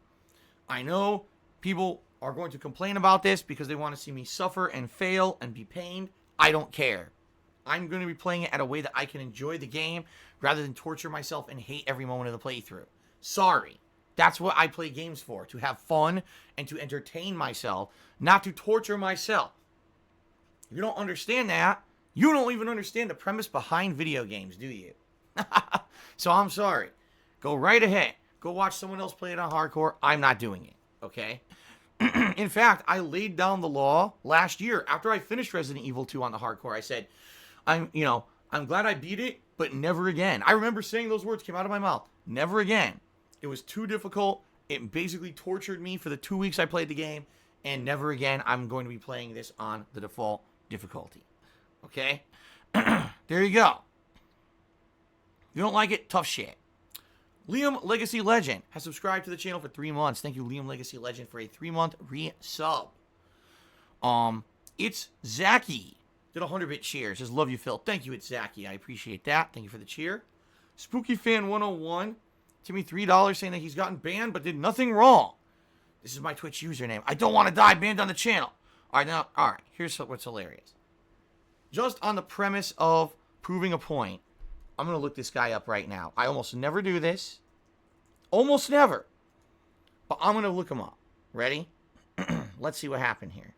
I know people are going to complain about this because they want to see me suffer and fail and be pained. I don't care. I'm going to be playing it at a way that I can enjoy the game rather than torture myself and hate every moment of the playthrough. Sorry. That's what I play games for, to have fun and to entertain myself, not to torture myself. If you don't understand that, you don't even understand the premise behind video games, do you? So I'm sorry. Go right ahead. Go watch someone else play it on hardcore. I'm not doing it, okay? In fact, I laid down the law last year after I finished Resident Evil 2 on the hardcore. I said, I'm glad I beat it, but never again. I remember saying those words came out of my mouth. Never again. It was too difficult. It basically tortured me for the 2 weeks I played the game, and never again I'm going to be playing this on the default difficulty. Okay? There you go. If you don't like it, tough shit. Liam Legacy Legend has subscribed to the channel for 3 months. Thank you, Liam Legacy Legend, for a 3-month resub. It's Zachy. Did 100-bit cheers. Says, love you, Phil. Thank you, it's Zachy. I appreciate that. Thank you for the cheer. Spooky Fan 101. Timmy $3 saying that he's gotten banned but did nothing wrong. This is my Twitch username. I don't want to die banned on the channel. All right, here's what's hilarious. Just on the premise of proving a point, I'm going to look this guy up right now. I almost never do this. Almost never. But I'm going to look him up. Ready? let's see what happened here.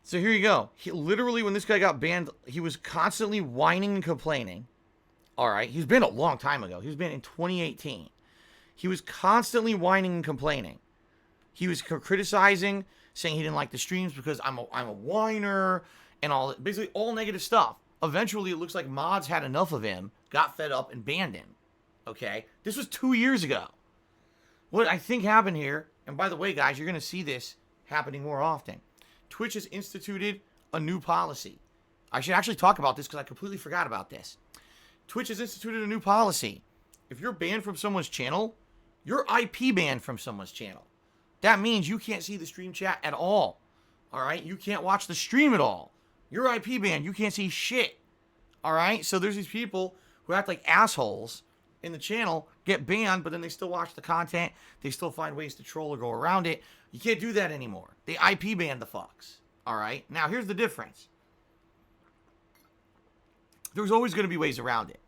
So here you go. He literally, when this guy got banned, he was constantly whining and complaining. All right, he's banned a long time ago. He was banned in 2018. He was constantly whining and complaining. He was criticizing, saying he didn't like the streams because I'm a whiner and all, basically all negative stuff. Eventually, it looks like mods had enough of him, got fed up, and banned him. Okay, this was 2 years ago. What I think happened here, and by the way, guys, you're gonna see this happening more often. Twitch has instituted a new policy. I should actually talk about this because I completely forgot about this. Twitch has instituted a new policy. If you're banned from someone's channel, you're IP banned from someone's channel. That means you can't see the stream chat at all. All right? You can't watch the stream at all. You're IP banned. You can't see shit. All right? So there's these people who act like assholes in the channel, get banned, but then they still watch the content. They still find ways to troll or go around it. You can't do that anymore. They IP banned the fucks. All right? Now, here's the difference. There's always going to be ways around it.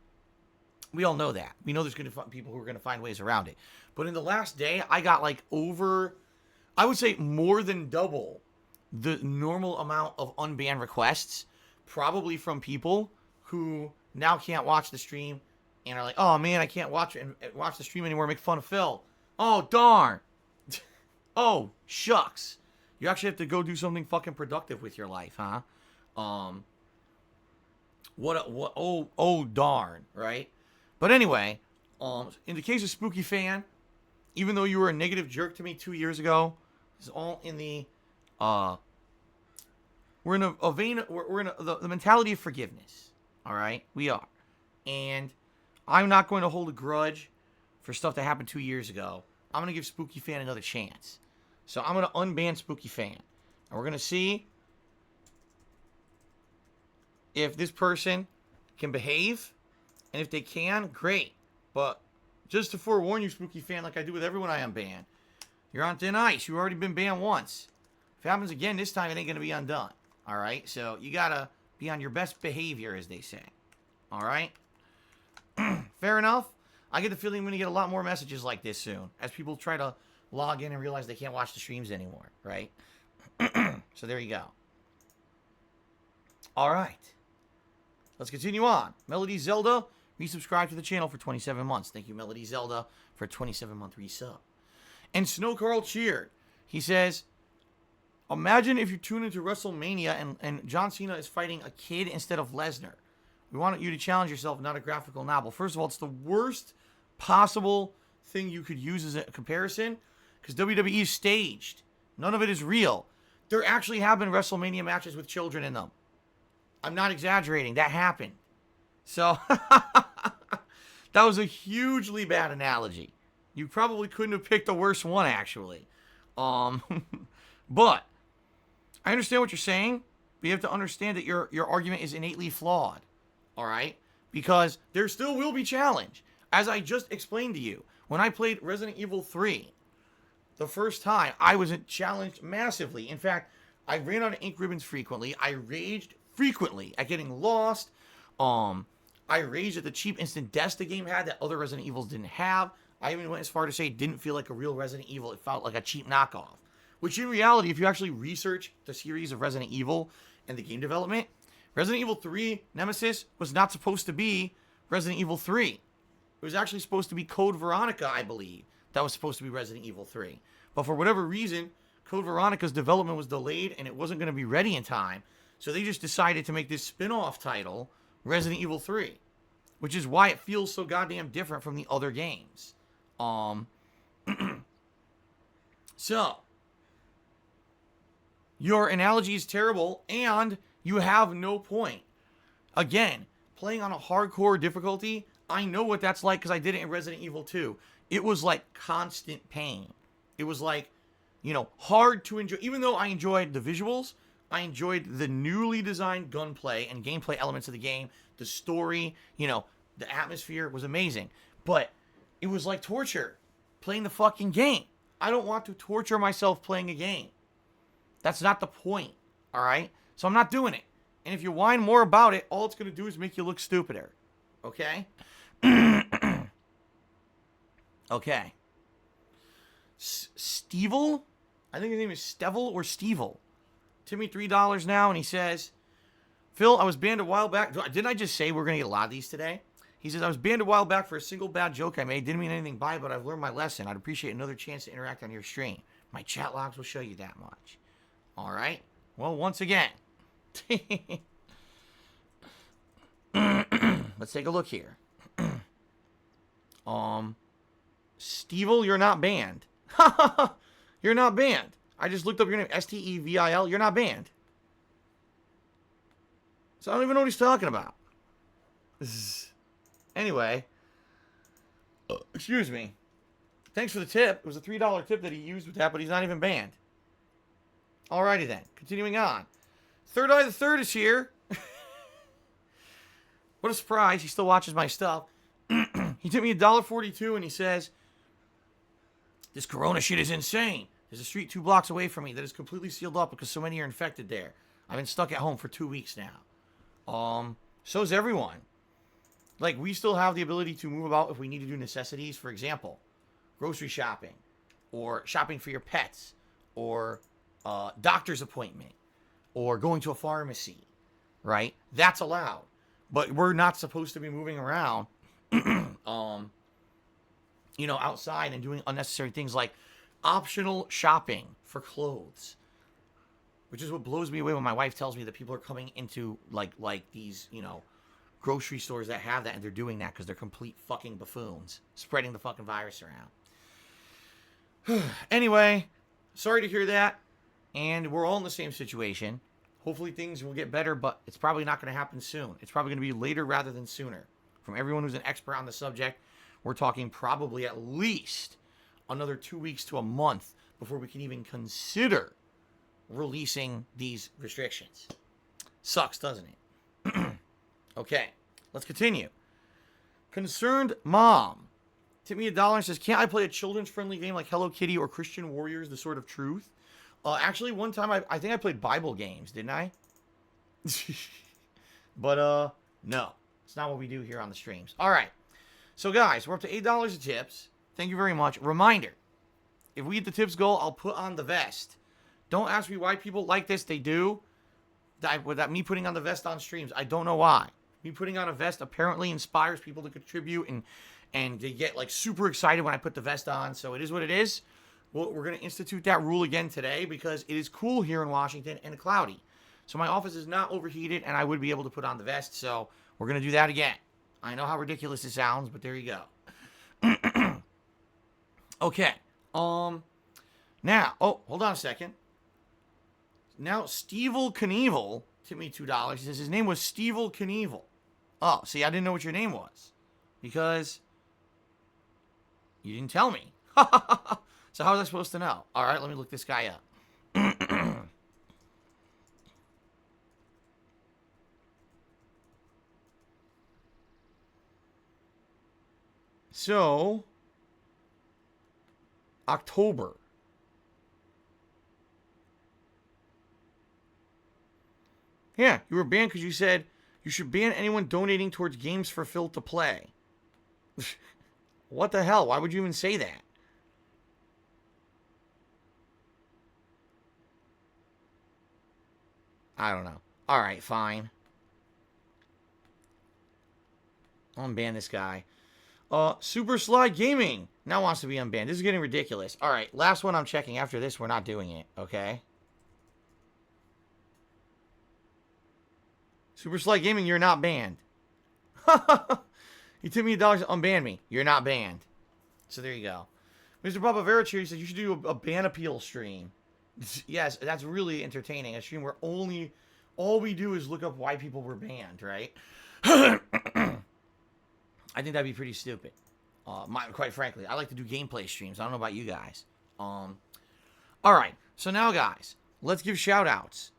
We all know that. We know there's going to be people who are going to find ways around it. But in the last day, I got like over, I would say more than double the normal amount of unbanned requests, probably from people who now can't watch the stream and are like, oh man, I can't watch the stream anymore, make fun of Phil. Oh, darn. Oh, shucks. You actually have to go do something fucking productive with your life, huh? Oh, darn, right? But anyway, in the case of Spooky Fan, even though you were a negative jerk to me 2 years ago, it's all in the, we're in a vein, we're in the mentality of forgiveness, all right? We are. And I'm not going to hold a grudge for stuff that happened 2 years ago. I'm going to give Spooky Fan another chance. So I'm going to unban Spooky Fan. And we're going to see if this person can behave. And if they can, great. But just to forewarn you, Spooky Fan, like I do with everyone I unban, you're on thin ice. You've already been banned once. If it happens again, this time it ain't going to be undone. All right? So you got to be on your best behavior, as they say. All right? Fair enough. I get the feeling I'm going to get a lot more messages like this soon as people try to log in and realize they can't watch the streams anymore, right? So there you go. All right. Let's continue on. Melody Zelda resubscribed to the channel for 27 months. Thank you, Melody Zelda, for a 27-month resub. And Snow Carl cheered. He says, imagine if you tune into WrestleMania and John Cena is fighting a kid instead of Lesnar. We want you to challenge yourself, not a graphical novel. First of all, it's the worst possible thing you could use as a comparison because WWE is staged. None of it is real. There actually have been WrestleMania matches with children in them. I'm not exaggerating. That happened. So, that was a hugely bad analogy. You probably couldn't have picked a worse one, actually. But, I understand what you're saying, but you have to understand that your argument is innately flawed. All right? Because there still will be challenge. As I just explained to you, when I played Resident Evil 3, the first time, I was challenged massively. In fact, I ran out of ink ribbons frequently. I raged frequently at getting lost. I raged at the cheap instant deaths the game had that other Resident Evils didn't have. I even went as far to say it didn't feel like a real Resident Evil. It felt like a cheap knockoff. Which in reality, if you actually research the series of Resident Evil and the game development, Resident Evil 3 Nemesis was not supposed to be Resident Evil 3. It was actually supposed to be Code Veronica, I believe. That was supposed to be Resident Evil 3. But for whatever reason, Code Veronica's development was delayed and it wasn't going to be ready in time. So they just decided to make this spin-off title Resident Evil 3. Which is why it feels so goddamn different from the other games. So, your analogy is terrible and you have no point. Again, playing on a hardcore difficulty, I know what that's like because I did it in Resident Evil 2. It was like constant pain. It was like, hard to enjoy. Even though I enjoyed the visuals, I enjoyed the newly designed gunplay and gameplay elements of the game. The story, the atmosphere was amazing. But it was like torture playing the fucking game. I don't want to torture myself playing a game. That's not the point, all right? So I'm not doing it. And if you whine more about it, all it's going to do is make you look stupider, okay? Okay. Stevel? I think his name is Stevel or Stevel. Timmy $3 now, and he says, Phil, I was banned a while back. Didn't I just say we're going to get a lot of these today? He says, I was banned a while back for a single bad joke I made. Didn't mean anything by it, but I've learned my lesson. I'd appreciate another chance to interact on your stream. My chat logs will show you that much. All right. Well, once again. Let's take a look here. Stevel, you're not banned. You're not banned. I just looked up your name. Stevil. You're not banned. So I don't even know what he's talking about. Anyway. Excuse me. Thanks for the tip. It was a $3 tip that he used with that, but he's not even banned. Alrighty then. Continuing on. Third Eye the Third is here. What a surprise. He still watches my stuff. He tipped me $1.42 and he says, this corona shit is insane. There's a street 2 blocks away from me that is completely sealed up because so many are infected there. I've been stuck at home for 2 weeks now. So's everyone. Like, we still have the ability to move about if we need to do necessities. For example, grocery shopping, or shopping for your pets, or doctor's appointment, or going to a pharmacy, right? That's allowed. But we're not supposed to be moving around, outside and doing unnecessary things like optional shopping for clothes. Which is what blows me away when my wife tells me that people are coming into, like these, grocery stores that have that, and they're doing that because they're complete fucking buffoons, spreading the fucking virus around. Anyway, sorry to hear that, and we're all in the same situation. Hopefully things will get better, but it's probably not going to happen soon. It's probably going to be later rather than sooner. From everyone who's an expert on the subject, we're talking probably at least another 2 weeks to a month before we can even consider releasing these restrictions. Sucks, doesn't it? Okay, let's continue. Concerned Mom tipped me $1 and says, can't I play a children's friendly game like Hello Kitty or Christian Warriors, The Sword of Truth? Actually, one time I think I played Bible games, didn't I? But, no. It's not what we do here on the streams. All right. So, guys, we're up to $8 of tips. Thank you very much. Reminder, if we get the tips goal, I'll put on the vest. Don't ask me why people like this. They do. Without me putting on the vest on streams, I don't know why. Me putting on a vest apparently inspires people to contribute, and they get, like, super excited when I put the vest on. So, it is what it is. Well, we're going to institute that rule again today because it is cool here in Washington and cloudy. So my office is not overheated, and I would be able to put on the vest. So we're going to do that again. I know how ridiculous it sounds, but there you go. Okay. Now, hold on a second. Now, Stevel Knievel tipped me $2. He says his name was Stevel Knievel. Oh, see, I didn't know what your name was because you didn't tell me. So how was I supposed to know? All right, let me look this guy up. So, October. Yeah, you were banned because you said you should ban anyone donating towards games for Phil to play. What the hell? Why would you even say that? I don't know. All right, fine. I'll unban this guy. Super Slide Gaming now wants to be unbanned. This is getting ridiculous. All right, last one I'm checking. After this, we're not doing it, okay? Super Slide Gaming, you're not banned. You took me $1 to unban me. You're not banned. So there you go. Mr. Papa Verich here, he said you should do a ban appeal stream. Yes, that's really entertaining. A stream where all we do is look up why people were banned, right? I think that'd be pretty stupid. Quite frankly, I like to do gameplay streams. I don't know about you guys. All right. So now, guys, let's give shout-outs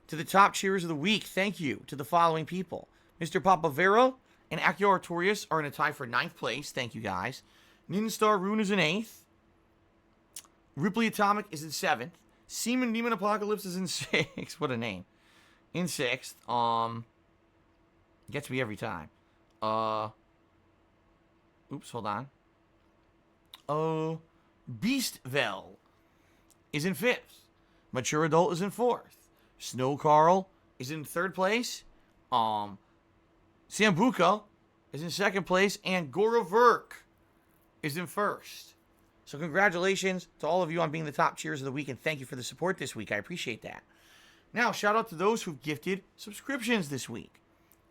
to the top cheerers of the week. Thank you to the following people. Mr. Papavera and Akio Artorias are in a tie for 9th place. Thank you, guys. Ninstar Rune is in 8th. Ripley Atomic is in 7th. Seaman Demon Apocalypse is in 6th. What a name. In 6th. Gets me every time. Oops, hold on. Beastvel is in 5th. Mature Adult is in 4th. Snow Carl is in 3rd place. Sambuca is in 2nd place. And Goraverk is in 1st. So congratulations to all of you on being the top cheers of the week, and thank you for the support this week. I appreciate that. Now, shout out to those who've gifted subscriptions this week.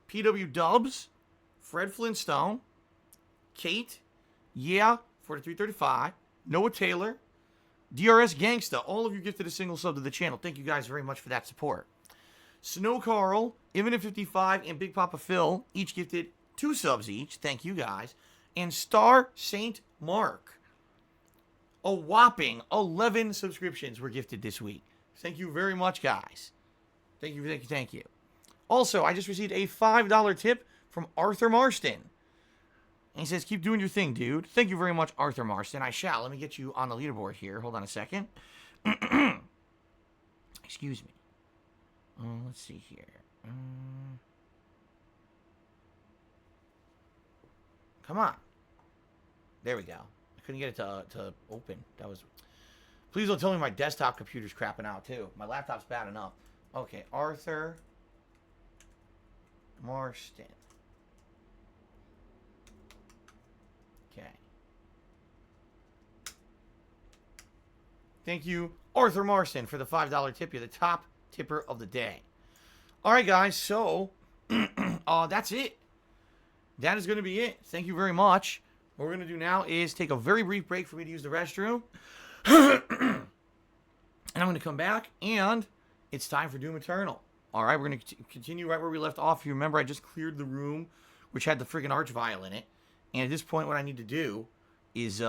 PW Dubs, Fred Flintstone, Kate, Yeah, 4335, Noah Taylor, DRS Gangsta. All of you gifted a single sub to the channel. Thank you guys very much for that support. Snow Carl, Infinite55, and Big Papa Phil each gifted 2 subs each. Thank you guys. And Star Saint Mark. A whopping 11 subscriptions were gifted this week. Thank you very much, guys. Thank you, thank you, thank you. Also, I just received a $5 tip from Arthur Marston. And he says, keep doing your thing, dude. Thank you very much, Arthur Marston. I shall. Let me get you on the leaderboard here. Hold on a second. Excuse me. Let's see here. Come on. There we go. I couldn't get it to open. That was... Please don't tell me my desktop computer's crapping out, too. My laptop's bad enough. Okay, Arthur Marston. Okay. Thank you, Arthur Marston, for the $5 tip. You're the top tipper of the day. All right, guys, so that's it. That is going to be it. Thank you very much. What we're going to do now is take a very brief break for me to use the restroom. And I'm going to come back, and it's time for Doom Eternal. All right, we're going to continue right where we left off. If you remember, I just cleared the room, which had the friggin' Archvile in it. And at this point, what I need to do is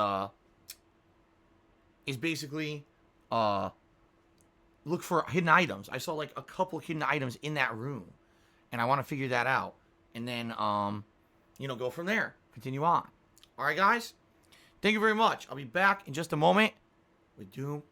basically look for hidden items. I saw like a couple hidden items in that room, and I want to figure that out. And then, go from there. Continue on. All right, guys. Thank you very much. I'll be back in just a moment with Doom